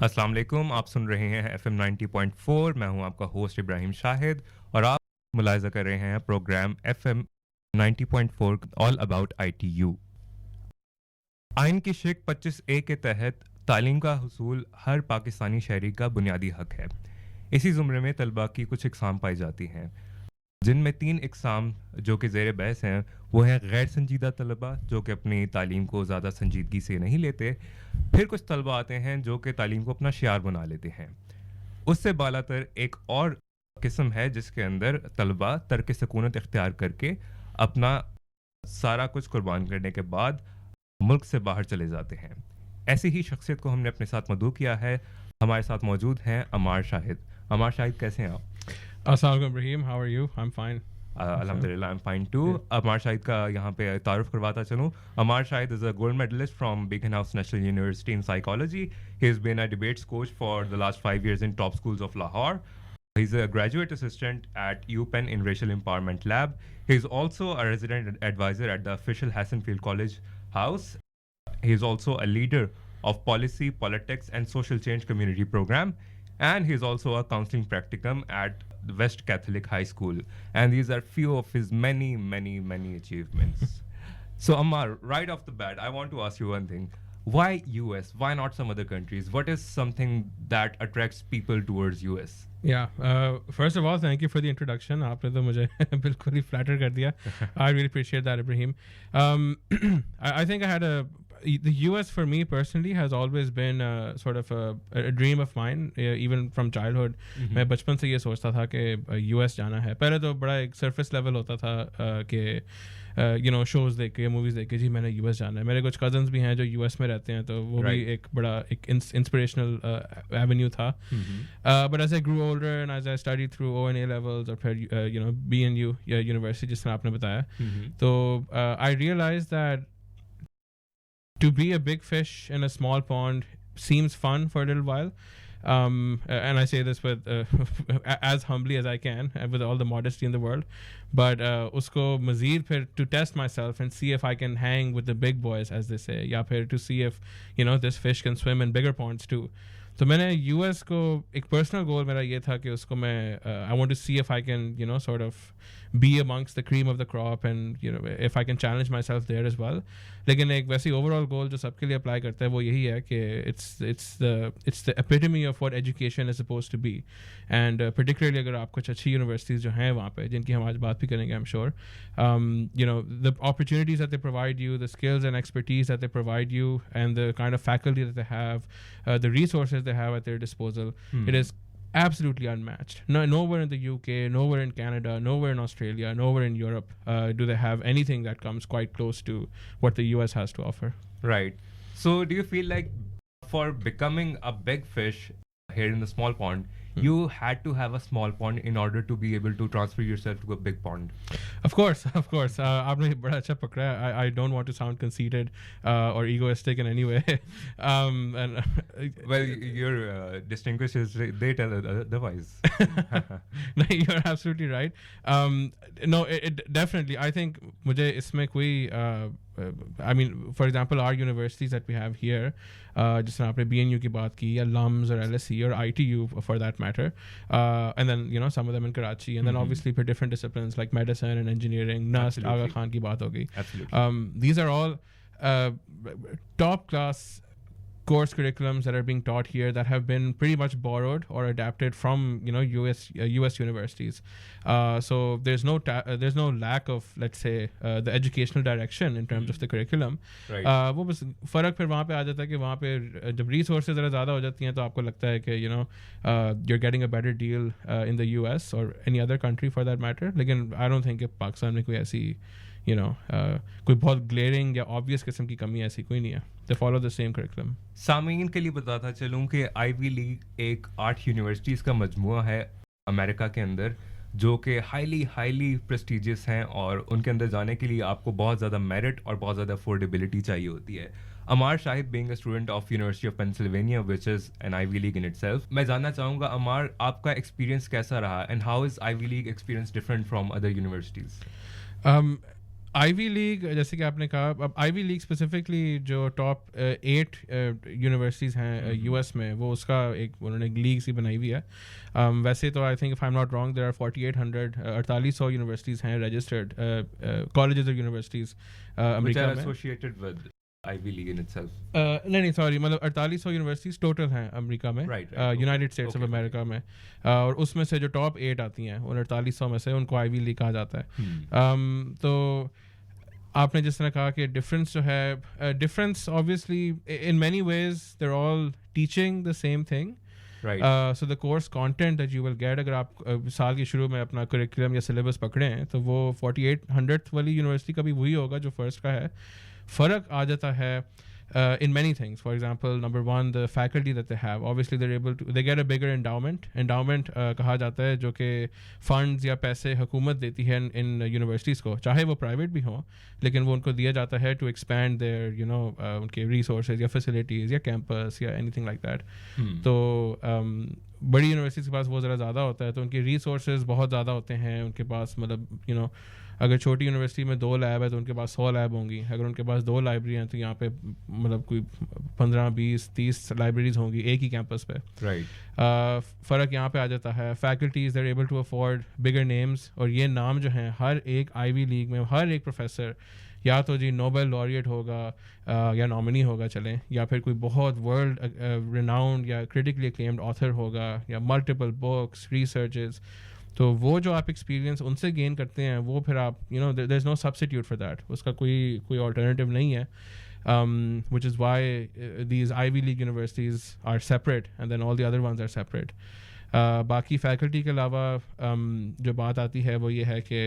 अस्सलाम वालेकुम, आप सुन रहे हैं एफएम 90.4। मैं हूं आपका होस्ट इब्राहिम शाहिद और आप मुलाहिज़ा कर रहे हैं program FM 90.4 all about ITU. आइन की शिक 25 ए के तहत तालीम का हुसूल हर पाकिस्तानी शहरी का बुनियादी हक है। इसी ज़ुमरे में तलबा की कुछ इकसाम पाई जाती हैं, जिनमें 3 इकसाम जो कि ज़ेर बहस हैं वो हैं गैर संजीदा तलबा जो कि अपनी तालीम को ज़्यादा संजीदगी से नहीं लेते। फिर कुछ तलबा आते हैं जो कि तालीम को अपना शियार बना लेते हैं। उससे बालातर एक और किस्म है जिसके अंदर तलबा तर्क सकूनत इख्तियार करके अपना सारा कुछ कुर्बान करने के बाद मुल्क से बाहर चले जाते हैं। ऐसी ही शख्सियत को हमने अपने साथ मदऊ किया है। हमारे साथ मौजूद हैं अमार शाहिद। अमार शाहिद, कैसे हैं आप? Assalamualaikum Ibrahim, how are you? I'm fine. अल्हम्दुलिल्लाह, I am fine too. Ammar Shahid का यहाँ पे तारुफ करवाता चलूँ। Ammar Shahid is a gold medalist from Beacon House National University in Psychology. He has been a debates coach for the last 5 years in top schools of Lahore. He's a graduate assistant at UPenn in Racial Empowerment Lab. He's also a resident advisor at the official Hassanfield College House. He's also a leader of Policy, Politics and Social Change Community Program. And he's also a counseling practicum at the West Catholic High School. And these are few of his many, many, many achievements. So Ammar, right off the bat, I want to ask you one thing. Why US? Why not some other countries? What is something that attracts people towards US? Yeah, first of all, thank you for the introduction. आपने तो मुझे बिल्कुल ही flatter कर दिया. I really appreciate that, Ibrahim. I think I had the US for me personally has always been sort of a dream of mine, even from childhood. मैं बचपन से ये सोचता था कि US जाना है. पहले तो बड़ा एक surface level होता था कि शोज़ देख के, मूवीज़ देख के जी मैंने यूएस जाना है. मेरे कुछ कज़न्स भी हैं जो यूएस में रहते हैं, तो वो भी एक बड़ा एक इंस्पिरेशनल एवेन्यू था. But as I grew older and as I study through ONA levels और फिर BNU यूनिवर्सिटी जिस तरह आपने बताया, तो I realise that to be a big fish in a small pond seems fun for a little while. And I say this with as humbly as I can, with all the modesty in the world. But usko mazid phir to test myself and see if I can hang with the big boys, as they say, ya phir to see if this fish can swim in bigger ponds too. तो मैंने US को एक personal goal मेरा ये था कि उसको मैं I want to see if I can sort of be amongst the cream of the crop and if I can challenge myself there as well. लेकिन एक वैसी ओवरऑल गोल जो सबके लिए अप्लाई करता है वो यही है कि it's the epitome of what education is supposed to be. And particularly अगर आप कुछ अच्छी यूनिवर्सिटीज़ जो हैं वहाँ पे, जिनकी हम आज बात भी करेंगे, I am sure, the opportunities that they provide you, the skills and expertise that they provide you, and the kind of faculty that they have, the resources they have at their disposal, it is absolutely unmatched. Nowhere in the UK, nowhere in Canada, nowhere in Australia, nowhere in Europe do they have anything that comes quite close to what the US has to offer. Right. So do you feel like for becoming a big fish here in the small pond, you had to have a small pond in order to be able to transfer yourself to a big pond? Of course. आपने बड़ा अच्छा पकड़ा है. I don't want to sound conceited or egoistic in any way. And Well, your distinguishes, they tell otherwise. No, you're absolutely right. No, it definitely. I think मुझे इसमें कोई I mean, for example, our universities that we have here, जिस तरह आपने BNU की बात की, या LUMS or LSE or ITU for that matter, and then some of them in Karachi, and then obviously for different disciplines like medicine and engineering, NUST, Aga Khan की बात होगी. Absolutely. These are all top class course curriculums that are being taught here that have been pretty much borrowed or adapted from US universities. So there's no lack of, let's say, the educational direction in terms of the curriculum. Right. वो बस फ़र्क फिर वहाँ पे आ जाता है कि वहाँ पे जब resources ज़रा ज़्यादा हो जाती हैं तो आपको लगता है कि you're getting a better deal in the US or any other country for that matter. लेकिन I don't think कि पाकिस्तान में कोई ऐसी कोई बहुत ग्लेयरिंग या ऑब्वियस किस्म की कमी ऐसी कोई नहीं है. They follow the same curriculum. सामीन के लिए बताता चलूँ कि आईवी लीग एक 8 यूनिवर्सिटीज़ का मजमुआ है अमेरिका के अंदर, जो कि हाईली प्रेस्टिजियस हैं और उनके अंदर जाने के लिए आपको बहुत ज़्यादा मेरिट और बहुत ज़्यादा अफोर्डेबिलिटी चाहिए होती है. अमार Shahid being a student of University of Pennsylvania, which is an Ivy League in itself, मैं जानना चाहूँगा अमार, आपका एक्सपीरियंस कैसा रहा and how is Ivy League experience different from other universities? Ivy League, जैसे कि आपने कहा, अब आईवी लीग स्पेसिफिकली जो टॉप 8 यूनिवर्सिटीज़ हैं यूएस में, वो उसका एक उन्होंने लीग सी बनाई हुई है. वैसे तो I think if I am not wrong there are 4800 4800 universities हैं रजिस्टर्ड कॉलेजेस और यूनिवर्सिटीज़ अमेरिका में associated with Ivy League in itself. नहीं सॉरी, मतलब 4800 यूनिवर्सिटीज़ टोटल हैं अमेरिका में, यूनाइटेड स्टेट्स ऑफ अमेरिका में. और उसमें से जो टॉप 8 आती हैं उन 4800 में से उनको आईवी लीग कहा जाता है. तो आपने जिस तरह कहा कि डिफरेंस जो है, difference obviously in many ways they are all teaching the same thing. So the course content that you will get, अगर आप साल के शुरू में अपना करिकुलम या सिलेबस पकड़ें तो वो 4800 वाली यूनिवर्सिटी का भी वही होगा जो फर्स्ट का है. फ़र्क आ जाता है in many things. For example, number one, the faculty that they have. Obviously, they get a bigger endowment. Endowment कहा जाता है जो कि funds या पैसे हुकूमत देती है in universities को, चाहे वो private भी हों, लेकिन वो उनको दिया जाता है to expand their, उनके resources या facilities या campus या anything like that. तो बड़ी यूनिवर्सिटीज़ के पास वो ज़रा ज़्यादा होता है, तो उनके resources बहुत ज़्यादा होते हैं उनके पास. मतलब अगर छोटी यूनिवर्सिटी में 2 लैब है तो उनके पास 100 लैब होंगी. अगर उनके पास 2 लाइब्रेरी हैं तो यहाँ पे मतलब कोई 15 20 30 लाइब्रेरीज होंगी एक ही कैंपस पे. फ़र्क यहाँ पे आ जाता है. Faculties they are able to afford bigger names, और ये नाम जो हैं हर एक आईवी लीग में हर एक प्रोफेसर या तो जी नोबेल लॉरिएट होगा या नॉमिनी होगा चलें, या फिर कोई बहुत वर्ल्ड रिनाउंड या क्रिटिकली एक्लेम्ड ऑथर होगा, या मल्टीपल बुक्स रिसर्चेस. तो वो जो आप एक्सपीरियंस उनसे गेन करते हैं वो फिर आप there is no substitute for that. उसका कोई ऑल्टरनेटिव नहीं है. Which is why these Ivy League universities are separate and then all the other ones are separate. बाकी फैकल्टी के अलावा जो बात आती है वो ये है कि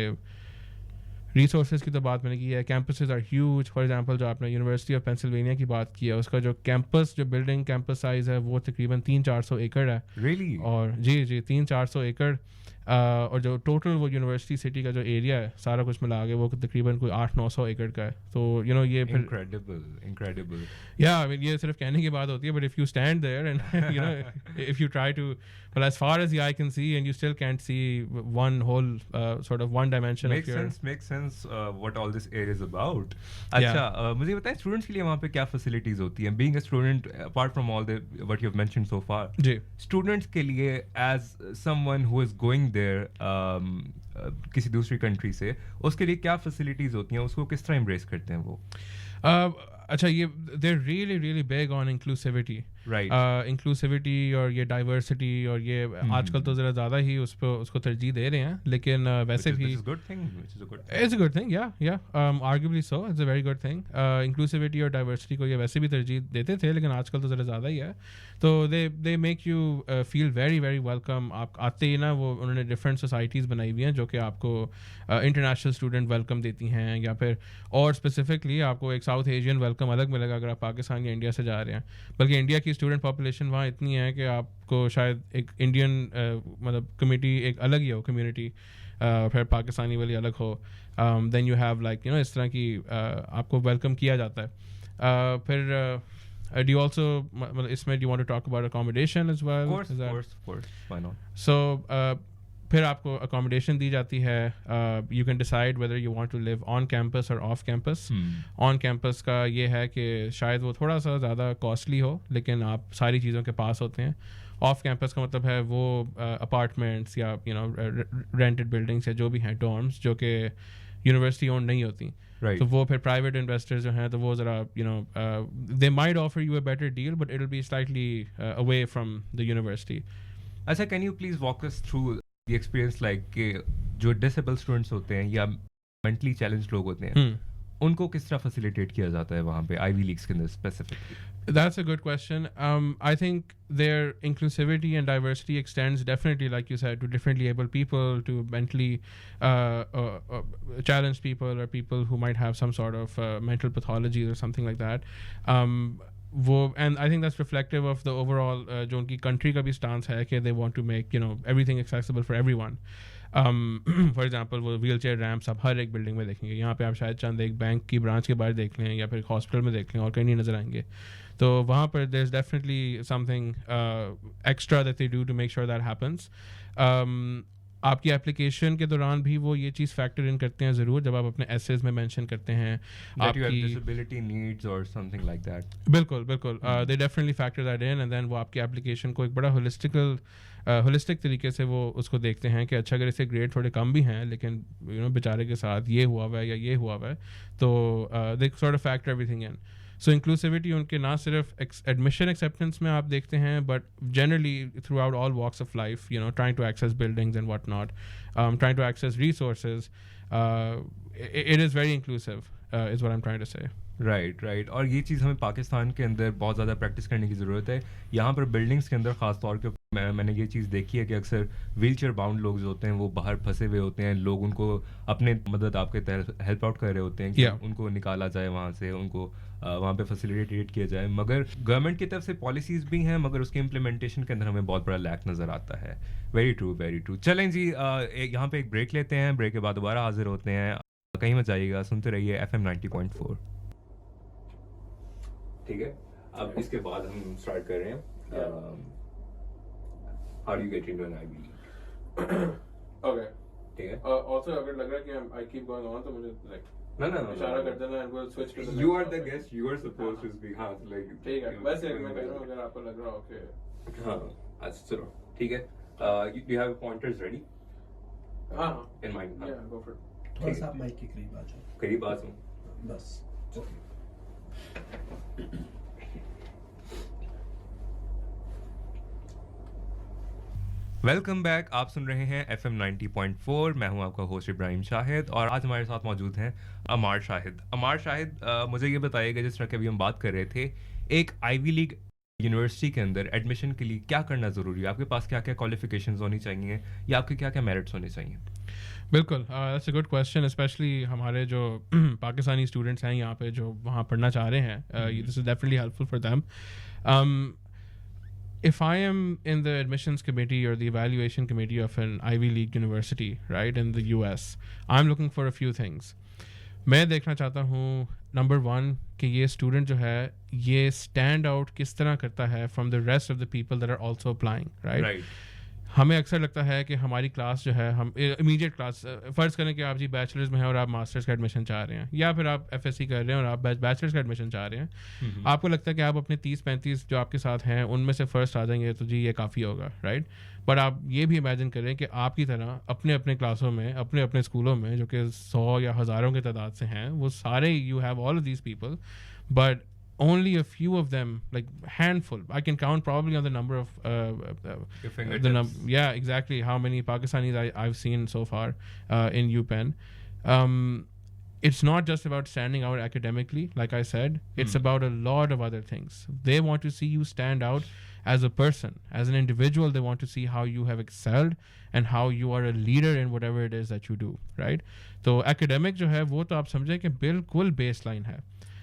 रिसोर्सेज की तो बात मैंने की है. Campuses are huge. For example जो आपने यूनिवर्सिटी ऑफ पेंसिल्वेनिया की बात की है, उसका जो कैंपस जो बिल्डिंग कैंपस साइज़ है वो तकरीबन 300-400 एकड़ है. Really? और जी 300-400 एकड़. और जो टोटल वो यूनिवर्सिटी सिटी का जो एरिया है सारा कुछ मिला के वो तकरीबन कोई 800-900 एकड़ का है. तो ये फिर incredible. Yeah, I mean, ये सिर्फ कहने की बात होती है, but if you stand there and if you try to, well, as far as the eye can see, and you still can't see one whole sort of one dimension makes of your... makes sense what all this area is about. अच्छा, मुझे बताएं students के लिए वहाँ पे क्या facilities होती हैं? Being a student, apart from all the what you've mentioned so far, ji students के लिए as someone who is going there किसी दूसरी कंट्री से, उसके लिए क्या फैसिलिटीज होती हैं, उसको किस तरह एम्ब्रेस करते हैं वो? अच्छा, ये they're really really big on inclusivity. Inclusivity और ये डाइवर्सिटी और ये आजकल तो ज़रा ज़्यादा ही उसको तरजीह दे रहे हैं, लेकिन वैसे भी इट्स अ गुड थिंग. या arguably so, it's a very good thing. Inclusivity और डाइवर्सिटी को ये वैसे भी तरजीह देते थे, लेकिन आजकल तो ज़रा ज़्यादा ही है. तो they make you feel very very welcome. आप आते ही ना, वो उन्होंने डिफरेंट सोसाइटीज़ बनाई हुई हैं जो कि आपको इंटरनेशनल स्टूडेंट वेलकम देती हैं, या फिर और स्पेसिफिकली आपको एक साउथ एशियन वेलकम अलग मिलेगा अगर आप पाकिस्तान या इंडिया से जा रहे हैं. बल्कि इंडिया की स्टूडेंट पॉपुलेशन वहाँ इतनी है कि आपको शायद एक इंडियन मतलब कम्युनिटी एक अलग ही हो कम्युनिटी, फिर पाकिस्तानी वाली अलग हो. देन यू हैव लाइक इस तरह की आपको वेलकम किया जाता है. फिर do you also इसमें do you want to talk about accommodation as well? Of course, why not? So फिर आपको accommodation दी जाती है. You can decide whether you want to live on campus or off campus. On campus का ये है कि शायद वो थोड़ा सा ज़्यादा costly हो, लेकिन आप सारी चीज़ों के पास होते हैं. ऑफ कैंपस का मतलब है वो अपार्टमेंट्स या रेंटेड बिल्डिंग्स या जो भी हैं डॉर्म्स जो कि यूनिवर्सिटी ओन नहीं होती. तो वो फिर प्राइवेट इन्वेस्टर्स जो हैं तो वो ज़रा they might offer you a better deal, but it will be slightly away from the university. अच्छा, can you please walk us through the experience like कि जो डिसेबल स्टूडेंट्स होते हैं या मेंटली चैलेंज्ड लोग होते हैं उनको किस तरह फैसिलिटेट किया जाता है वहाँ पे आईवी लीग्स के अंदर specifically? That's a good question. I think their inclusivity and diversity extends definitely, like you said, to differently able people, to mentally challenged people, or people who might have some sort of mental pathologies or something like that. And I think that's reflective of the overall जो उनकी country का भी stance है कि they want to make everything accessible for everyone. For example वो wheel chair ramps आप हर एक building में देखेंगे. यहाँ पे आप शायद चंद एक बैंक की ब्रांच के बाहर देख लें या फिर हॉस्पिटल में देख लें और कहीं नहीं नज़र आएंगे. तो वहाँ पर there is definitely something extra that they do to make sure that happens. आपकी एप्लीकेशन के दौरान भी वो ये चीज़ फैक्टर इन करते हैं ज़रूर, जब आप अपने एसेज में मेंशन करते हैं that you have आपकी disability needs or something like that. बिल्कुल बिल्कुल they definitely factor that in, and then वो आपकी एप्लीकेशन को एक बड़ा होलिस्टिक तरीके से वो उसको देखते हैं कि अच्छा अगर इससे ग्रेड थोड़े कम भी हैं लेकिन बेचारे के साथ ये हुआ हुआ है या ये हुआ हुआ है, तो they sort of factor everything in. So inclusivity उनके ना सिर्फ एडमिशन एक्सेप्टेंस में आप देखते हैं, but generally throughout all walks of life, trying to access buildings and what not, trying to access resources, it is very inclusive is what I am trying to say. Right और ये चीज़ हमें पाकिस्तान के अंदर बहुत ज़्यादा practice करने की ज़रूरत है. यहाँ पर बिल्डिंग्स के अंदर ख़ास तौर पे मैंने ये चीज़ देखी है कि अक्सर व्हील चेयर बाउंड लोग जो होते हैं वो बाहर फंसे हुए होते हैं. लोग उनको अपने मदद आपके तहत हेल्प आउट कर रहे होते हैं कि उनको निकाला जाए वहाँ से, उनको वहाँ पे फैसिलिटेट किया जाए. मगर गवर्नमेंट की तरफ से पॉलिसीज़ भी हैं, मगर उसके इम्प्लीमेंटेशन के अंदर हमें बहुत बड़ा लैक नज़र आता है. Very true. चलें जी, यहाँ पे एक ब्रेक लेते हैं. ब्रेक के बाद दोबारा हाजिर होते हैं. कहीं मत जाइएगा, सुनते रहिए FM 90.4. ठीक है, अब इसके बाद हम स्टार्ट कर रहे हैं. How do you get into an Ivy League? Okay, ठीक है. ऑल्सो अगर लग रहा है कि आई कीप गोइंग ऑन तो मुझे लाइक No. इशारा कर देना and we'll switch to the You next are the topic. guest. You are supposed to speak. हाँ, like. ठीक है, बस एक मैं कह रहा हूँ अगर आपको लग रहा हो कि हाँ, अच्छा चलो, ठीक है. Do you have pointers ready हाँ in mind? हाँ. yeah go for it. थोड़ा सा आप माइक के करीब आ जाओ. करीब आ जाऊँ. बस. Welcome back. आप सुन रहे हैं FM 90.4. मैं हूं आपका होस्ट इब्राहिम शाहिद और आज हमारे साथ मौजूद हैं अमार शाहिद. मुझे ये बताइएगा, जिस तरह के अभी हम बात कर रहे थे, एक आईवी लीग यूनिवर्सिटी के अंदर एडमिशन के लिए क्या करना ज़रूरी है? आपके पास क्या क्या क्वालिफिकेशंस होनी चाहिए या आपके क्या क्या मेरिट्स होने चाहिए? बिल्कुल, that's a good question. Specially हमारे जो पाकिस्तानी स्टूडेंट्स हैं यहाँ पे जो वहाँ पढ़ना चाह रहे हैं, this is definitely helpful for them. If I am in the admissions committee or the evaluation committee of an Ivy League university, right, in the US, I'm looking for a few things. मैं देखना चाहता हूँ number 1 कि ये student जो है ये stand out किस तरह करता है from the rest of the people that are also applying, right. हमें अक्सर लगता है कि हमारी क्लास जो है, हम इमीडिएट क्लास, फ़र्ज़ करें कि आप जी बैचलर्स में हैं और आप मास्टर्स का एडमिशन चाह रहे हैं, या फिर आप एफएससी कर रहे हैं और आप बैचलर्स का एडमिशन चाह रहे हैं. आपको लगता है कि आप अपने 30-35 जो आपके साथ हैं उनमें से फर्स्ट आ जाएंगे तो जी ये काफ़ी होगा, राइट. बट आप ये भी इमेजिन करें कि आपकी तरह अपने अपने क्लासों में, अपने अपने स्कूलों में, जो कि 100 या हज़ारों की तादाद से हैं, वो सारे you have all of these people, but only a few of them, like handful, I can count probably on the number of Your fingertips. yeah, exactly, how many Pakistanis I've seen so far in UPenn. It's not just about standing out academically, like I said. It's about a lot of other things. They want to see you stand out as a person, as an individual. They want to see how you have excelled and how you are a leader in whatever it is that you do, right? तो academic जो है वो तो आप समझें कि बिल्कुल baseline है.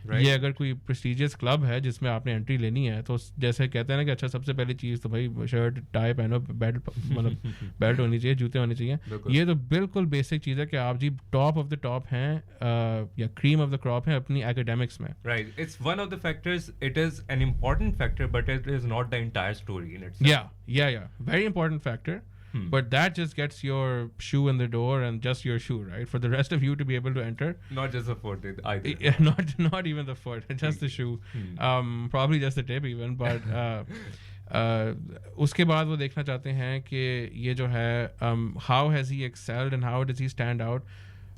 Right. ये अगर कोई प्रेस्टिजियस क्लब है जिसमें आपने एंट्री लेनी है, तो जैसे कहते हैं ना कि अच्छा सबसे पहली चीज़ तो भाई शर्ट टाई पहनो, बेल्ट मतलब बेल्ट होनी चाहिए, जूते होने चाहिए. ये तो बिल्कुल बेसिक चीज़ है कि आप जी टॉप ऑफ द टॉप हैं या क्रीम ऑफ द क्रॉप हैं अपनी एकेडमिक्स में. Right. It's one of the factors. It is an important factor, but it is not the entire story in itself. Yeah. Very important factor. But that just gets your shoe in the door and just your shoe, right? For the rest of you to be able to enter. Not just the foot either. Yeah, not even the foot, just the shoe. Probably just the tip even, but उसके बाद वो देखना चाहते हैं कि ये जो है how has he excelled and how does he stand out.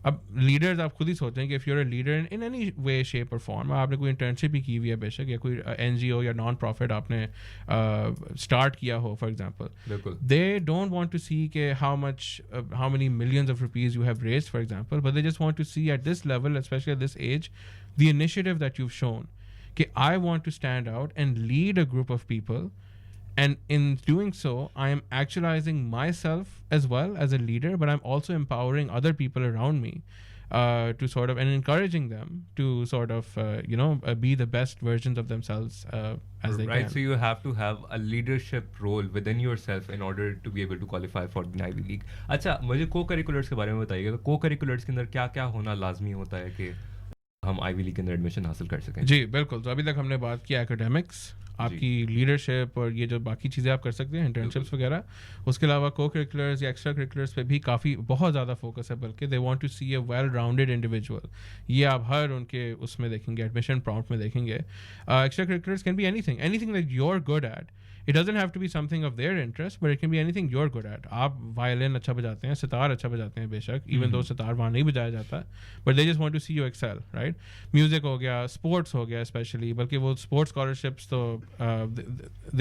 अब लीडर्स आप खुद ही सोचते हैं कि if you're a leader in any way shape और फॉर्म, आपने कोई इंटर्नशिप भी की हुई है बेशक, या कोई NGO या नॉन प्रॉफिट आपने स्टार्ट किया हो for example, they don't want to see के how many millions of rupees you have raised for example, but they just want to see at this level, specially at this age, the initiative that you shown कि I want to stand out and lead a group of people. And in doing so, I am actualizing myself as well as a leader, but I'm also empowering other people around me to sort of, and encouraging them to sort of, be the best versions of themselves as they Right. can. So you have to have a leadership role within yourself in order to be able to qualify for the Ivy League. अच्छा, मुझे co-curriculars के बारे में बताइएगा. तो co-curriculars के अंदर क्या क्या होना लाजमी होता है कि हम आईवी लीग के अंदर एडमिशन हासिल कर सकें? जी बिल्कुल. तो अभी तक हमने बात की एकेडमिक्स, आपकी लीडरशिप और ये जो बाकी चीज़ें आप कर सकते हैं इंटर्नशिप्स वगैरह, उसके अलावा को करिकुलर्स या एक्स्ट्रा करिकुलर्स पे भी काफ़ी बहुत ज़्यादा फोकस है, बल्कि they want to see a well rounded individual. ये आप हर उनके उसमें देखेंगे, एडमिशन प्रॉम्प्ट में देखेंगे. Extra curriculars can be anything that you are good at. It doesn't have to be something of their interest, but it can be anything you're good at. आप violin अच्छा बजाते हैं, सितार अच्छा बजाते हैं बेशक, even though सितार वहाँ नहीं बजाया जाता, but they just want to see you excel, right? Music हो गया, sports हो गया especially, बल्कि वो sports scholarships तो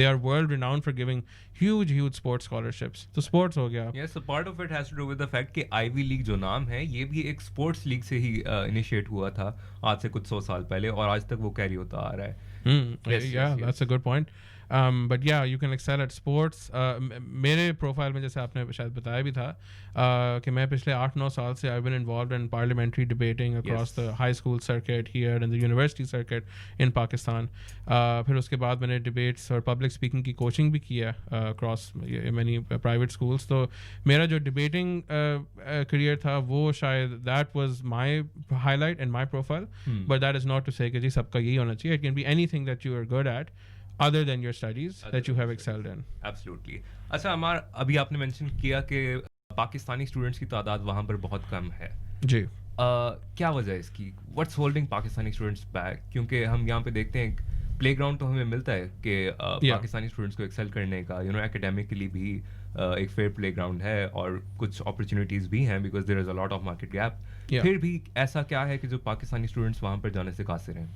they are world renowned for giving huge sports scholarships. तो sports हो गया. Yes, so part of it has to do with the fact कि Ivy League जो नाम है ये भी एक sports league से ही initiate हुआ था आज से कुछ 100 साल पहले, और आज तक वो carry होता आ रहा है. Yeah, that's a good point. But yeah, you can excel at sports. मेरे प्रोफाइल में जैसे आपने शायद बताया भी था कि मैं पिछले 8-9 साल से I've been involved in parliamentary debating across the high school circuit here and the university circuit in Pakistan. फिर उसके बाद मैंने debates और public speaking की coaching भी किया across many private schools. तो मेरा जो debating career था वो शायद that was my highlight and my profile. But that is not to say कि जी सबका यही होना चाहिए. It can be anything that you are good at other than your studies that you have excelled in. Absolutely. अच्छा अमर, अभी आपने mention किया कि पाकिस्तानी स्टूडेंट्स की तादाद वहाँ पर बहुत कम है जी. क्या वजह है इसकी? What's holding Pakistani students back? क्योंकि हम यहाँ पे देखते हैं प्लेग्राउंड तो हमें मिलता है कि पाकिस्तानी स्टूडेंट्स को एक्सेल करने का, एकेडमिकली भी एक फेयर प्लेग्राउंड है और कुछ अपॉर्चुनिटीज भी हैं because there is a lot of market gap. फिर भी ऐसा क्या है कि जो पाकिस्तानी स्टूडेंट्स वहाँ पर जाने से कासिर हैं?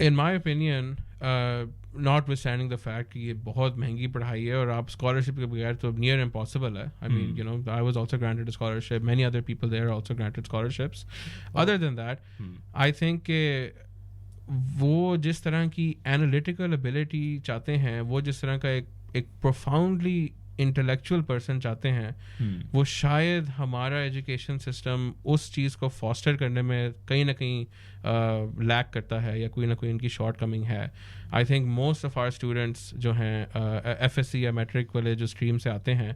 In my opinion, notwithstanding the fact कि ये बहुत महंगी पढ़ाई है और आप स्कॉलरशिप के बगैर तो near impossible है. I mean, I was also granted a scholarship. Many other people there also granted scholarships. Other than that, I think कि वो जिस तरह की analytical ability चाहते हैं, वो जिस तरह का एक profoundly इंटेलेक्चुअल पर्सन चाहते हैं, वो शायद हमारा एजुकेशन सिस्टम उस चीज़ को फॉस्टर करने में कहीं ना कहीं लैक करता है या कोई ना कोई इनकी शॉर्ट कमिंग है. I think most of our students जो हैं एफएससी या मैट्रिक वाले जो स्ट्रीम से आते हैं,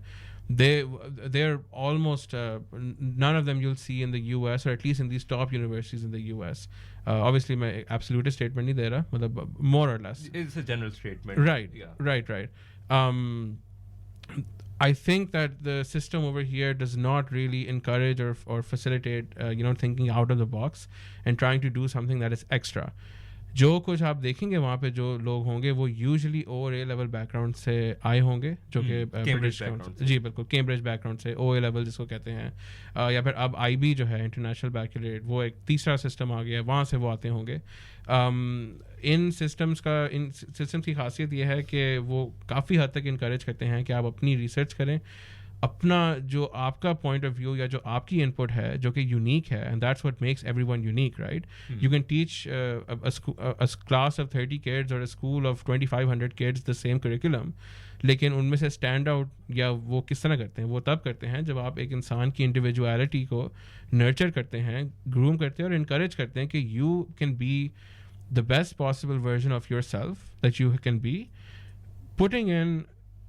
they're almost none of them you'll see in the US, or at least in these top universities in the US. Obviously मैं absolute statement नहीं दे रहा, मतलब more or less it's a general statement. Right. I think that the system over here does not really encourage or facilitate thinking out of the box and trying to do something that is extra. जो कुछ आप देखेंगे वहाँ पे जो लोग होंगे वो यूजुअली ओ ए लेवल बैकग्राउंड से आए होंगे, जो कि ब्रिटिश जी बिल्कुल केम्ब्रिज बैकग्राउंड से ओ ए लेवल जिसको कहते हैं, या फिर अब IB जो है इंटरनेशनल बैकलॉरेट, वो एक तीसरा सिस्टम आ गया है, वहाँ से वो आते होंगे. इन सिस्टम्स की खासियत ये है कि वो काफ़ी हद तक इनकरेज करते हैं कि आप अपनी रिसर्च करें, अपना जो आपका पॉइंट ऑफ व्यू या जो आपकी इनपुट है जो कि यूनिक है, and that's what makes everyone unique, right? You can teach a class of 30 kids और a school of 2500 kids the same curriculum, लेकिन उनमें से स्टैंड आउट या वो किस तरह करते हैं, वो तब करते हैं जब आप एक इंसान की इंडिविजुअलिटी को नर्चर करते हैं, ग्रूम करते हैं और इनकरेज करते हैं कि you can be the best possible version of your self that you can be, putting in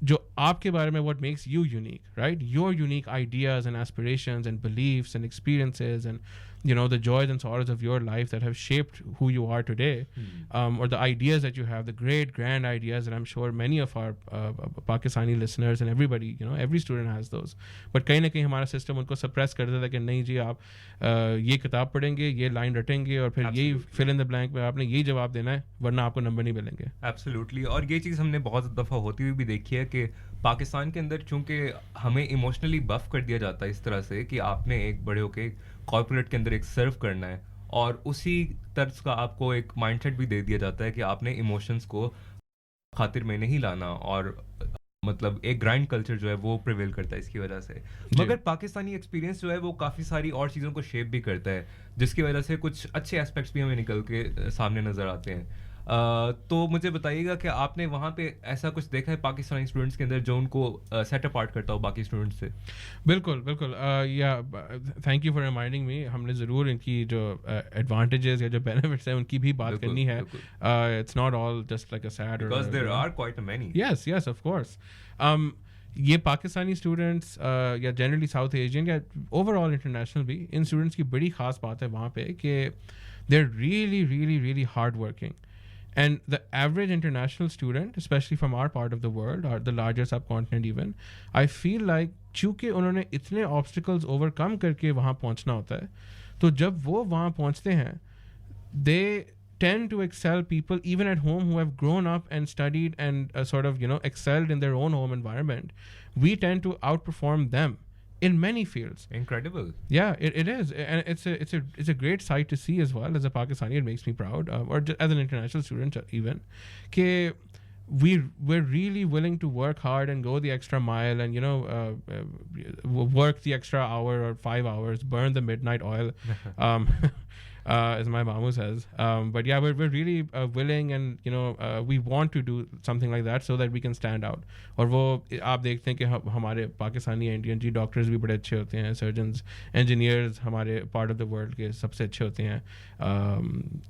जो आपके बारे में what makes you unique, right? Your unique ideas and aspirations and beliefs and experiences and the joys and sorrows of your life that have shaped who you are today, or the ideas that you have, the great grand ideas that I'm sure many of our Pakistani listeners and everybody, every student has those, but कहीं ना कहीं हमारा system उनको suppress कर देता है कि नहीं जी आप ये किताब पढ़ेंगे, ये लाइन रटेंगे और फिर यही फिल इन द ब्लैंक में आपने यही जवाब देना है वरना आपको नंबर नहीं मिलेंगे. एब्सोल्युटली. और ये चीज़ हमने बहुत दफ़ा होती हुई भी देखी है कि पाकिस्तान के अंदर चूंकि हमें इमोशनली बफ कर दिया जाता है इस तरह से कि आपने एक बड़े होके कॉर्पोरेट के अंदर एक सर्व करना है, और उसी तर्ज का आपको एक माइंडसेट भी दे दिया जाता है कि आपने इमोशंस को खातिर में नहीं लाना, और मतलब एक ग्राइंड कल्चर जो है वो प्रिवेल करता है इसकी वजह से. मगर पाकिस्तानी एक्सपीरियंस जो है वो काफ़ी सारी और चीज़ों को शेप भी करता है, जिसकी वजह से कुछ अच्छे एस्पेक्ट्स भी हमें निकल के सामने नज़र आते हैं. तो मुझे बताइएगा कि आपने वहाँ पे ऐसा कुछ देखा है पाकिस्तानी स्टूडेंट्स के अंदर जो उनको सेट अपार्ट करता हो बाकी स्टूडेंट्स से? बिल्कुल बिल्कुल. या thank you for reminding me. हमने ज़रूर इनकी जो एडवांटेजेस या जो बेनिफिट्स हैं उनकी भी बात करनी है. It's not all just like a sad, because there are quite many. Yes of course. ये पाकिस्तानी स्टूडेंट्स या जनरली साउथ एशियन या ओवरऑल इंटरनेशनल भी, इन स्टूडेंट्स की बड़ी ख़ास बात है वहाँ पे कि they are really really really hard working. And the average international student, especially from our part of the world, or the larger subcontinent even, I feel like चूँकि उन्होंने इतने obstacles overcome करके वहाँ पहुँचना होता है, तो जब वो वहाँ पहुँचते हैं, they tend to excel people even at home who have grown up and studied and sort of, you know, excelled in their own home environment. We tend to outperform them in many fields. Incredible. Yeah, it is, and it's a great sight to see as well. As a Pakistani, it makes me proud, or as an international student even, कि we're really willing to work hard and go the extra mile, and you know, work the extra hour or 5 hours, burn the midnight oil. As my mamu says. But yeah, we're really willing, and you know, we want to do something like that so that we can stand out. और वो आप देखते हैं कि हमारे Pakistani Indian जी doctors भी बड़े अच्छे होते हैं, सर्जन्स, इंजीनियर्स हमारे पार्ट ऑफ द वर्ल्ड के सबसे अच्छे होते हैं.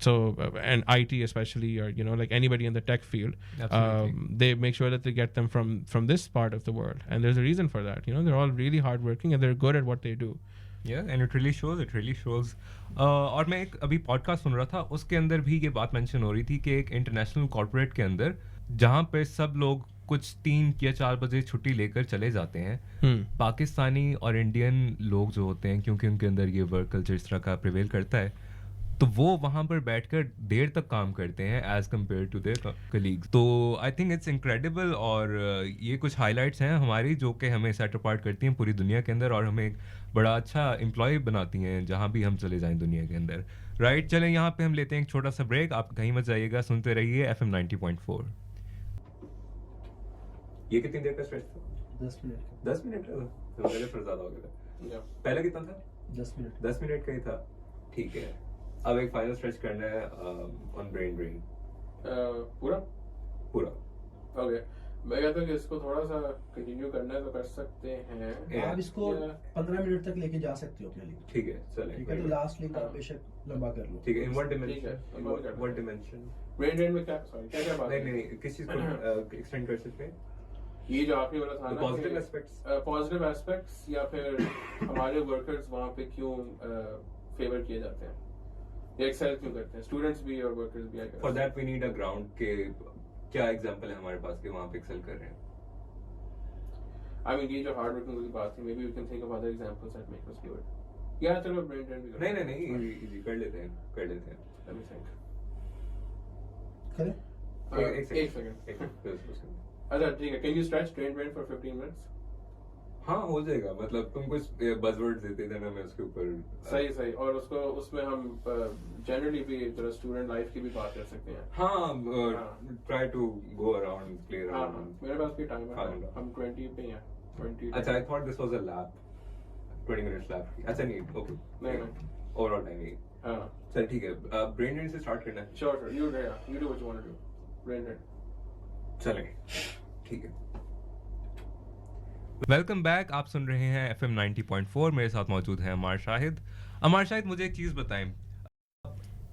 So and IT especially, or you know, like anybody in the tech field, they make sure that they get them from this part of the world, and there's a reason for that. You know, they're all really hardworking and they're good at what they do. Yeah, and it really shows. और मैं एक अभी podcast सुन रहा था, उसके अंदर भी ये बात मेंशन हो रही थी कि एक इंटरनेशनल कॉर्पोरेट के अंदर जहाँ पे सब लोग कुछ 3 या 4 बजे छुट्टी लेकर चले जाते हैं, पाकिस्तानी और इंडियन लोग जो होते हैं, क्योंकि उनके अंदर ये वर्क कल्चर इस तरह का प्रिवेल करता है, तो वो वहाँ पर बैठकर देर तक काम करते हैं as compared to their colleagues. तो आई थिंक इट्स इनक्रेडिबल, और ये कुछ हाईलाइट्स हैं हमारी जो कि हमें सेट अपार्ट करती हैं पूरी दुनिया के अंदर, और हमें एक बड़ा अच्छा एम्प्लॉय बनाती हैं जहाँ भी हम चले जाएं दुनिया के अंदर. राइट, चलें यहाँ पे हम लेते हैं एक छोटा सा ब्रेक. आप कहीं मत जाइएगा, सुनते रहिए FM 90.4. ये कितनी देर का स्ट्रेच था? 10 मिनट. 10 मिनट का मेरे पर ज़्यादा हो गया था. पहले कितना था? 10 मिनट. 10 मिनट का ही था. ठीक है, अब एक फाइनल स्ट्रेच करना है ऑन ब्रेन ड्रेन. पूरा ओके. मैं कहता हूँ कि इसको थोड़ा सा कंटिन्यू करना है तो कर सकते हैं. आप इसको 15 मिनट तक लेके जा सकते हो अपने लिए. ठीक है, चलें. ठीक है, तो लास्ट लिंक आप बेशक लंबा कर लो. ठीक है. इन वन ठीक है, डिमेंशन ब्रेन ड्रेन में क्या क्या बात है? नहीं, किस चीज को एक्सटेंड कर सकते हैं? ये जो आपने बोला था ना, पॉजिटिव एस्पेक्ट्स, पॉजिटिव एस्पेक्ट्स, या फिर हमारे वर्कर्स वहाँ पे क्यों फेवर किए जाते हैं, या एक्सेल क्यों करते हैं, स्टूडेंट्स भी और वर्कर्स भी. For that we need a ground के क्या एग्जांपल है हमारे पास कि वहाँ पे एक्सेल कर रहे हैं. आई मीन ये जो हार्ड वर्किंग की बात है, maybe we can think of other examples that make us do it. या चलो ब्रेन ड्रेन भी नहीं, इजी कर लेते हैं. Let me think. करें. एक सेकंड. अच्छा ठीक है, can you stretch brain drain for 15 minutes? हाँ, हो जाएगा. मतलब तुम कुछ बज़वर्ड्स देते थे ना, मैं उसके ऊपर सही. और उसको उसमें हम जनरली भी जरा स्टूडेंट लाइफ की भी बात कर सकते हैं. हाँ, try to go around, play around. मेरे पास भी टाइम है, हम 20 पे हैं. 20. अच्छा, I thought this was a lab, 20 minutes lab. अच्छा नहीं, ओके. नहीं, ओवरऑल टाइम नहीं. हाँ चल ठीक है, ब्रेन ड्रेन से स्टार्ट करना है. Sure. You do what you want to do. Brain drain. चलें, ठीक है. Welcome back. आप सुन रहे हैं FM 90.4. मेरे साथ मौजूद है अमार शाहिद. मुझे एक चीज़ बताएं.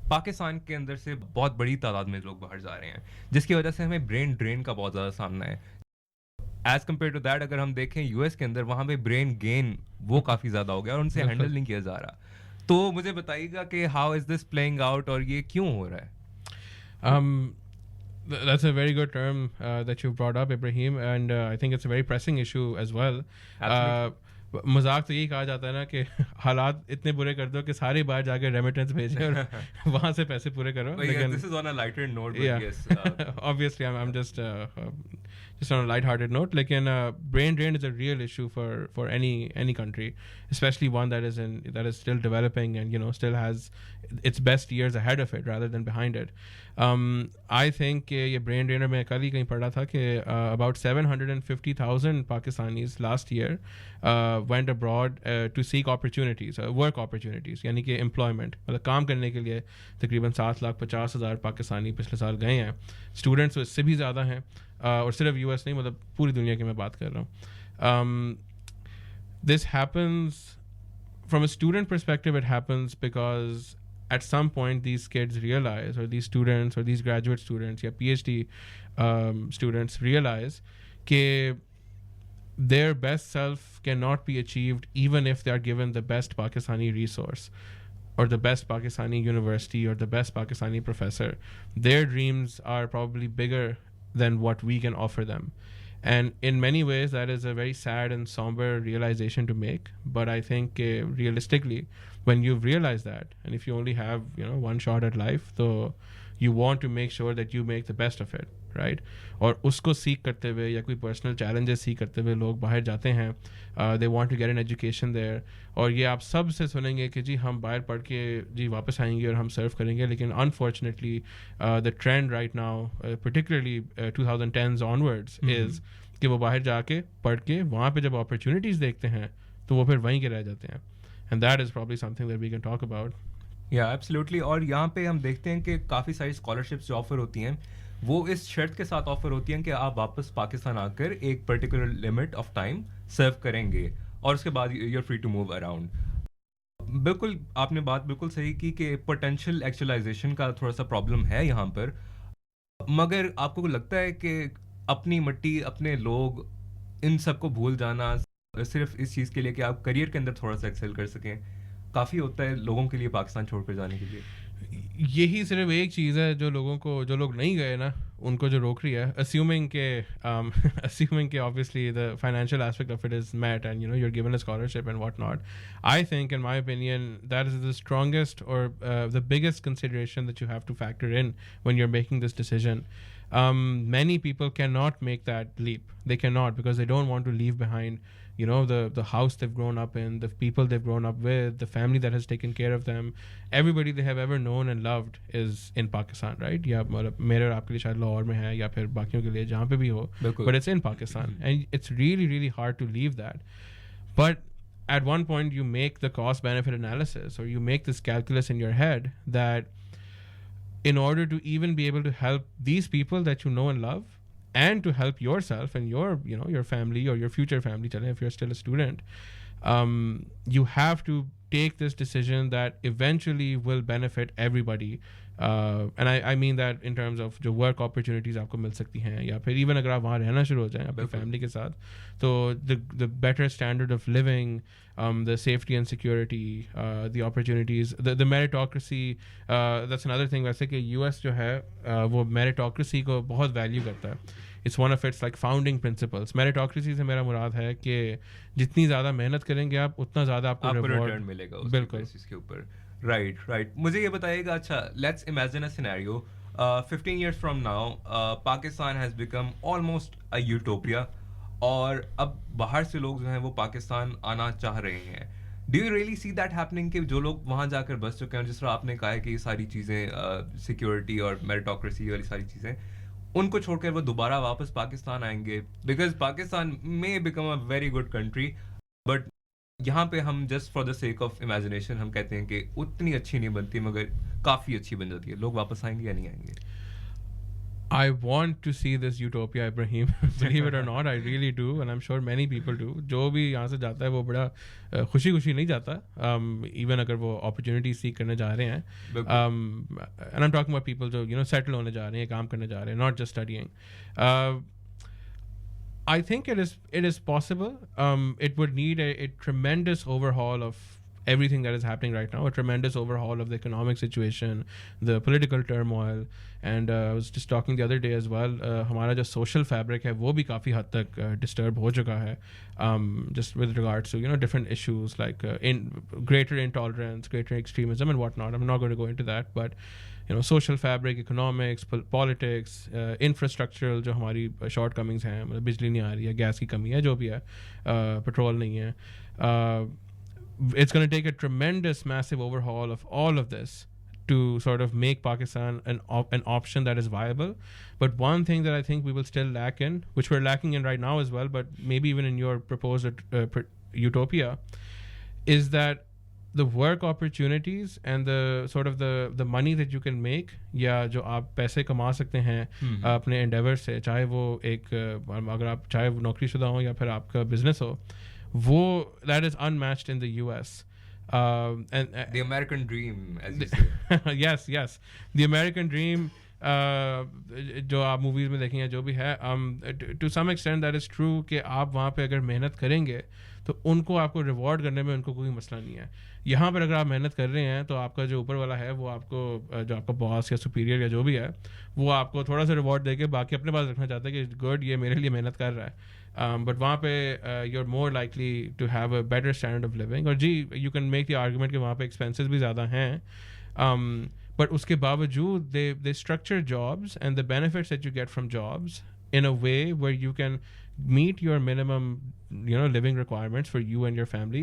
पाकिस्तान के अंदर से बहुत बड़ी तादाद में लोग बाहर जा रहे हैं, जिसकी वजह से हमें ब्रेन ड्रेन का बहुत ज़्यादा सामना है. एज कम्पेयर टू दैट, अगर हम देखें US के अंदर, वहाँ पे ब्रेन गेन वो काफ़ी ज़्यादा हो गया और उनसे हैंडल नहीं किया जा रहा. तो मुझे बताइएगा कि how is this playing out, और ये क्यों हो रहा है? That's a very good term that you brought up, Ibrahim, and I think it's a very pressing issue as well. मजाक तो यही कहा जाता है ना कि हालात इतने बुरे कर दो कि सारे बाहर जाके रेमिटेंस भेजें और वहाँ से पैसे पूरे करो. लेकिन this is on a lighter note, but yeah. yes. Obviously, I'm just on a light-hearted note. Lekin brain drain is a real issue for any country, especially one that is still developing and, you know, still has its best years ahead of it rather than behind it. I think ये brain drainer में कल ही कहीं पढ़ा था कि about 750,000 Pakistanis last year went abroad to seek opportunities, work opportunities, यानी कि employment, मतलब काम करने के लिए तकरीबन 7,50,000 पाकिस्तानी पिछले साल गए हैं. स्टूडेंट्स इससे भी ज़्यादा हैं, और सिर्फ US नहीं, मतलब पूरी दुनिया की मैं बात कर रहा हूँ. This happens from a student perspective. It happens because at some point these kids realize, or these students, or these graduate students, yeah, PhD students realize that their best self cannot be achieved even if they are given the best Pakistani resource. or the best Pakistani university or the best Pakistani professor, their dreams are probably bigger than what we can offer them. And in many ways, that is a very sad and somber realization to make. But I think realistically, when you've realized that, and if you only have one shot at life, so you want to make sure that you make the best of it, right? और उसको सीख करते हुए या कोई personal challenges सीख करते हुए लोग बाहर जाते हैं, they want to get an education there, और ये आप सब से सुनेंगे कि जी हम बाहर पढ़ के जी वापस आएंगे और हम सर्व करेंगे. लेकिन unfortunately the trend right now, particularly 2010s onwards, is कि वो बाहर जाके पढ़ के वहाँ पे जब अपॉर्चुनिटीज़ देखते हैं तो वो फिर वहीं के रह जाते हैं. And that is probably something that we can talk about. या एब्सोल्युटली. और यहाँ पे हम देखते हैं कि काफ़ी सारी स्कॉलरशिप्स जो ऑफर होती हैं वो इस शर्त के साथ ऑफर होती हैं कि आप वापस पाकिस्तान आकर एक particular limit of time serve करेंगे और उसके बाद you are free to move around. बिल्कुल, आपने बात बिल्कुल सही की कि पोटेंशियल एक्चुअलाइजेशन का थोड़ा सा प्रॉब्लम है यहाँ पर. मगर आपको लगता है कि अपनी मिट्टी, अपने लोग, इन सबको भूल जाना सिर्फ इस चीज़ के लिए कि आप करियर के अंदर थोड़ा सा एक्सेल कर सकें, काफ़ी होता है लोगों के लिए पाकिस्तान छोड़कर जाने के लिए? यही सिर्फ एक चीज़ है जो लोग नहीं गए ना, उनको जो रोक रही है, assuming के obviously the financial aspect of it is met and you're given a scholarship and whatnot. I think, in my opinion, that is the strongest or the biggest consideration that you have to factor in when you're making this decision. Many people cannot make that leap. They cannot, because they don't want to leave behind the house they've grown up in, the people they've grown up with, the family that has taken care of them. Everybody they have ever known and loved is in Pakistan, right? या मतलब मेरे और आपके लिए शायद लाहौर में है या फिर बाकियों के लिए जहाँ पे भी हो, but it's in Pakistan and it's really really hard to leave that. But at one point you make the cost benefit analysis, or you make this calculus in your head that in order to even be able to help these people that you know and love, and to help yourself and your family or your future family, if you're still a student, you have to take this decision that eventually will benefit everybody. And I mean that in terms of जो work opportunities आपको मिल सकती हैं, या फिर even अगर आप वहाँ रहना शुरू हो जाएं अपनी family के साथ, तो the better standard of living, the safety and security, the opportunities, the meritocracy, that's another thing. वैसे कि US जो है वो meritocracy को बहुत value करता है. It's one of its like founding principles. Meritocracy से मेरा मुराद है कि जितनी ज़्यादा मेहनत करेंगे आप, उतना ज़्यादा आपको रिवॉर्ड मिलेगा बिल्कुल इसके ऊपर. राइट. मुझे ये बताइएगा, अच्छा, let's imagine a scenario 15 years from now, Pakistan has become almost a utopia, और अब बाहर से लोग जो हैं वो पाकिस्तान आना चाह रहे हैं. Do you really see that happening कि जो लोग वहाँ जाकर बस चुके हैं, जिस तरह आपने कहा है कि ये सारी चीज़ें, सिक्योरिटी और मेरिटोक्रेसी वाली सारी चीज़ें, उनको छोड़कर वो दोबारा वापस पाकिस्तान आएंगे? Because Pakistan may become a very good country, but यहाँ पे हम just for the sake of imagination हम कहते हैं कि उतनी अच्छी नहीं बनती मगर काफ़ी अच्छी बन जाती है. लोग वापस आएंगे या नहीं आएंगे? I want to see this utopia, Ibrahim. Believe it or not, I really do, and I'm sure many people do. जो भी यहाँ से जाता है वो बड़ा खुशी नहीं जाता, even अगर वो opportunity seek करने जा रहे हैं. And I'm talking about people जो settle होने जा रहे हैं, काम करने जा रहे हैं, not just studying. I think it is possible. It would need a tremendous overhaul of everything that is happening right now, a tremendous overhaul of the economic situation, the political turmoil, and I was just talking the other day as well, हमारा जो social fabric है वो भी काफ़ी हद तक disturb हो चुका है, just with regards to different issues like greater intolerance, greater extremism and whatnot. I'm not going to go into that, but social fabric, economics, politics, infrastructural जो हमारी shortcomings हैं, मतलब बिजली नहीं आ रही है, गैस की कमी है, जो भी है, पेट्रोल नहीं है. It's going to take a tremendous, massive overhaul of all of this to sort of make Pakistan an option that is viable. But one thing that I think we will still lack in, which we're lacking in right now as well, but maybe even in your proposed utopia, is that the work opportunities and the sort of the money that you can make, या जो आप पैसे कमा सकते हैं अपने endeavor से, चाहे वो एक अगर आप चाहे वो नौकरीशुदा हो या फिर आपका business हो, that is unmatched in the US. And the American dream, as you say. Yes, the American dream जो आप मूवीज़ में देखेंगे जो भी है, to some extent that is true कि आप वहाँ पे अगर मेहनत करेंगे तो उनको आपको रिवॉर्ड करने में उनको कोई मसला नहीं है. यहाँ पर अगर आप मेहनत कर रहे हैं तो आपका जो ऊपर वाला है वो आपको, जो आपका बॉस या सुपीरियर या जो भी है, वो आपको थोड़ा सा रिवॉर्ड देके बाकी अपने पास रखना चाहता है कि गुड ये मेरे लिए मेहनत कर रहा है. बट वहाँ पे you are more likely to have a better standard of living. और जी you can make the argument कि वहाँ पे एक्सपेंसेस भी ज़्यादा हैं, बट उसके बावजूद they structure jobs and the benefits that you get from jobs in a way where you can meet your minimum living requirements for you and your family,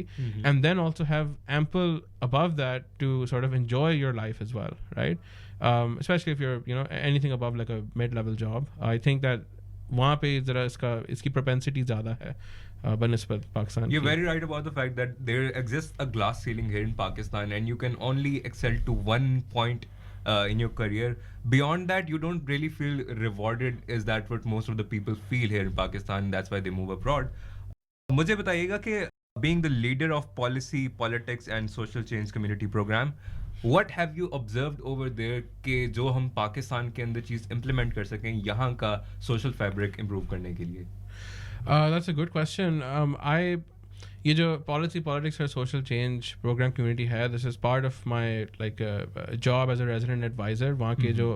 and then also have ample above that to sort of enjoy your life as well, right? Especially if you're anything above like a mid-level job. I think that वहाँ पे ज़रा इसकी propensity ज़्यादा है बनिस्बत Pakistan. You're very right about the fact that there exists a glass ceiling here in Pakistan and you can only excel to one point in your career. Beyond that, you don't really feel rewarded. Is that what most of the people feel here in Pakistan? That's why they move abroad. मुझे बताइएगा कि being the leader of policy, politics and social change community program, what have you observed over there कि जो हम पाकिस्तान के अंदर चीज़ implement कर सकें यहाँ का social fabric improve करने के लिए? That's a good question. ये जो पॉलिसी पॉलिटिक्स और सोशल चेंज प्रोग्राम कम्युनिटी है, this is part of my like job as a resident adviser. वहाँ के जो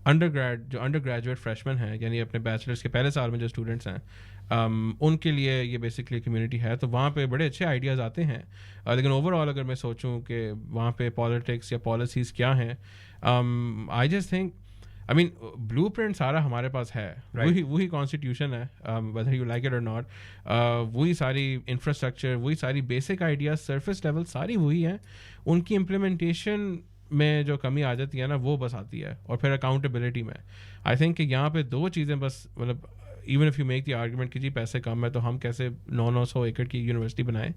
अंडर ग्रेजुएट फ्रेशमैन हैं, यानी अपने बैचलर्स के पहले साल में जो स्टूडेंट्स हैं, उनके लिए ये बेसिकली कम्युनिटी है. तो वहाँ पे बड़े अच्छे आइडियाज़ आते हैं. लेकिन ओवरऑल अगर मैं सोचूं कि वहाँ पे पॉलिटिक्स या पॉलिसीज़ क्या हैं, आई जस्ट थिंक ब्लूप्रिंट सारा हमारे पास है. वही कॉन्स्टिट्यूशन है, वेदर यू लाइक इट और नॉट. वही सारी इंफ्रास्ट्रक्चर, वही सारी बेसिक आइडियाज, सरफेस लेवल सारी वही हैं. उनकी इम्प्लीमेंटेशन में जो कमी आ जाती है ना, वो बस आती है. और फिर अकाउंटेबिलिटी में आई थिंक कि यहाँ पे दो चीज़ें बस, मतलब even if you make the argument कि जी पैसे कम है तो हम कैसे 900 एकड़ की यूनिवर्सिटी बनाएं.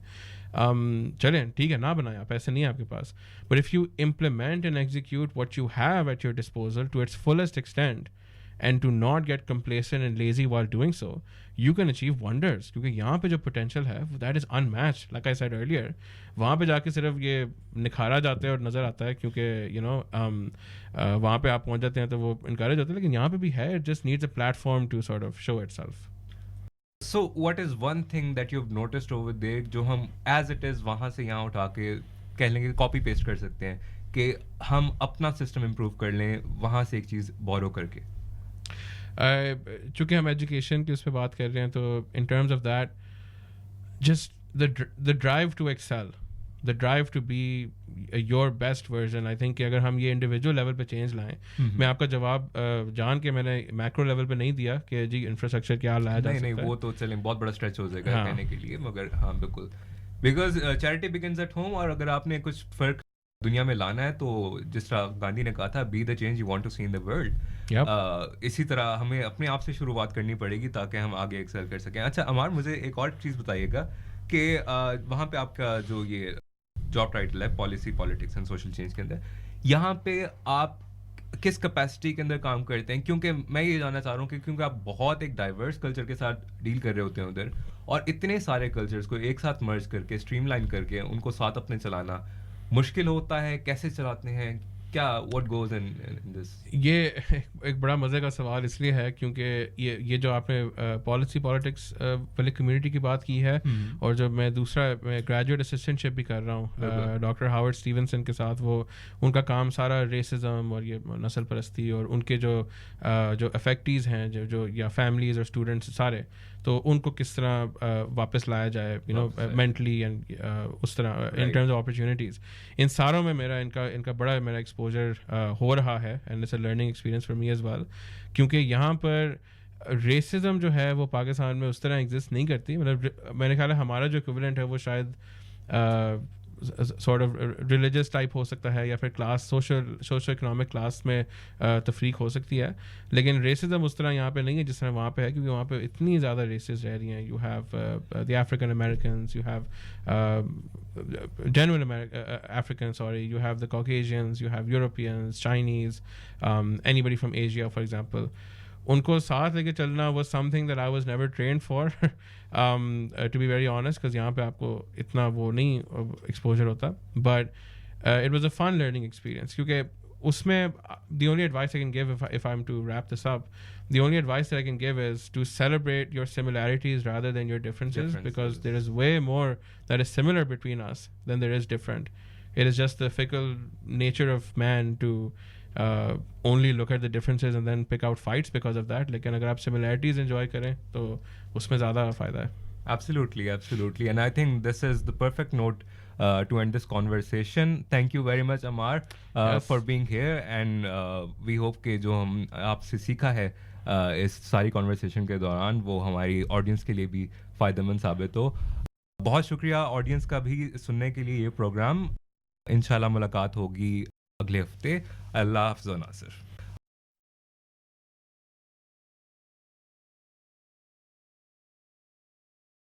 चलें ठीक है, ना बनाया, पैसे नहीं है आपके पास, but if you implement and execute what you have at your disposal to its fullest extent and to not get complacent and lazy while doing so, you can achieve wonders. क्योंकि यहाँ पे जो potential है that is unmatched. Like I said earlier, वहाँ पे जाके सिर्फ ये निखारा जाता है और नज़र आता है क्योंकि वहाँ पे आप पहुँच जाते हैं तो वो encourage होता है, लेकिन यहाँ पे भी है, it just needs a platform to sort of show itself. So what is one thing that you've noticed over there जो हम as it is वहाँ से यहाँ उठा के कह लेंगे कॉपी पेस्ट कर सकते हैं कि हम अपना सिस्टम इम्प्रूव कर लें वहाँ से एक चीज़ बोरो करके? चूँकि हम एजुकेशन की उस पर बात कर रहे हैं, तो in terms of that just the drive to excel, the drive to be your best version. I think कि अगर हम ये इंडिविजुअल लेवल पे चेंज लाएं, मैं आपका जवाब जान के मैंने मैक्रो लेवल पे नहीं दिया कि जी इंफ्रास्ट्रक्चर क्या लाया जा सकता है. नहीं, वो तो चलें बहुत बड़ा स्ट्रेच हो जाएगा कहने के लिए, मगर हाँ बिल्कुल, because charity begins at home. और अगर आपने कुछ फ़र्क दुनिया में लाना है तो जिस तरह गांधी ने कहा था, be the change you want to see in the world, इसी तरह हमें अपने आप से शुरुआत करनी पड़ेगी ताकि हम आगे एक्सेल कर सकें. अच्छा अमार, मुझे एक और चीज़ बताइएगा कि वहाँ पे आपका जो ये जॉब टाइटल है policy politics and social change के अंदर, यहाँ पे आप किस कैपेसिटी के अंदर काम करते हैं? क्योंकि मैं ये जानना चाह रहा हूँ कि क्योंकि आप बहुत एक डाइवर्स कल्चर के साथ डील कर रहे होते हैं उधर, और इतने सारे कल्चर्स को एक साथ मर्ज करके स्ट्रीमलाइन करके उनको साथ अपने चलाना मुश्किल होता है. कैसे चलाते हैं, क्या व्हाट गोज इन दिस? ये एक बड़ा मज़े का सवाल इसलिए है क्योंकि ये जो आपने पॉलिसी पॉलिटिक्स वाली कम्युनिटी की बात की है, और जो मैं ग्रेजुएट असिस्टेंटशिप भी कर रहा हूँ डॉक्टर हावर्ड स्टीवनसन के साथ, वो उनका काम सारा रेसिज्म और ये नस्ल परस्ती और उनके जो अफेक्टीज़ हैं जो या फैमिलीज़ और स्टूडेंट्स सारे, तो उनको किस तरह वापस लाया जाए मेंटली एंड उस तरह इन टर्म्स ऑफ अपॉर्चुनिटीज़. इन सारों में इनका बड़ा मेरा एक्सपोजर हो रहा है, and it's a learning experience for me as well. क्योंकि यहाँ पर रेसिज्म जो है वो पाकिस्तान में उस तरह एग्जिस्ट नहीं करती. मतलब मेरे ख्याल है हमारा जो इक्विवेलेंट है वो शायद सॉर्ट ऑफ रिलीजियस टाइप हो सकता है, या फिर क्लास सोशो इकोनॉमिक क्लास में तफरीक हो सकती है. लेकिन रेसिज्म उस तरह यहाँ पे नहीं है जिस तरह वहाँ पे है, क्योंकि वहाँ पे इतनी ज़्यादा रेसेस रह रही हैं. You have the African American, you have genuine Africans, you have the Caucasians, you have Europeans, Chinese, anybody from Asia, for example. उनको साथ लेके चलना was something that I was never trained for, to be very honest, because यहाँ पे आपको इतना वो नहीं exposure होता. But it was a fun learning experience, क्योंकि उसमें the only advice I can give if I'm to wrap this up, the only advice that I can give is to celebrate your similarities rather than your differences, because there is way more that is similar between us than there is different. It is just the fickle nature of man to only look at the differences and then pick out fights because of that. लेकिन अगर आप similarities enjoy करें तो उसमें ज़्यादा फ़ायदा है. Absolutely, absolutely. And I think this is the perfect note to end this conversation. Thank you very much, Amar, for being here. And we hope कि जो हम आपसे सीखा है इस सारी conversation के दौरान वो हमारी audience के लिए भी फ़ायदेमंद साबित हो. बहुत शुक्रिया audience का भी सुनने के लिए ये प्रोग्राम. इंशाल्लाह मुलाकात होगी अगले हफ्ते. अल्लाह हाफ़िज़ नासिर.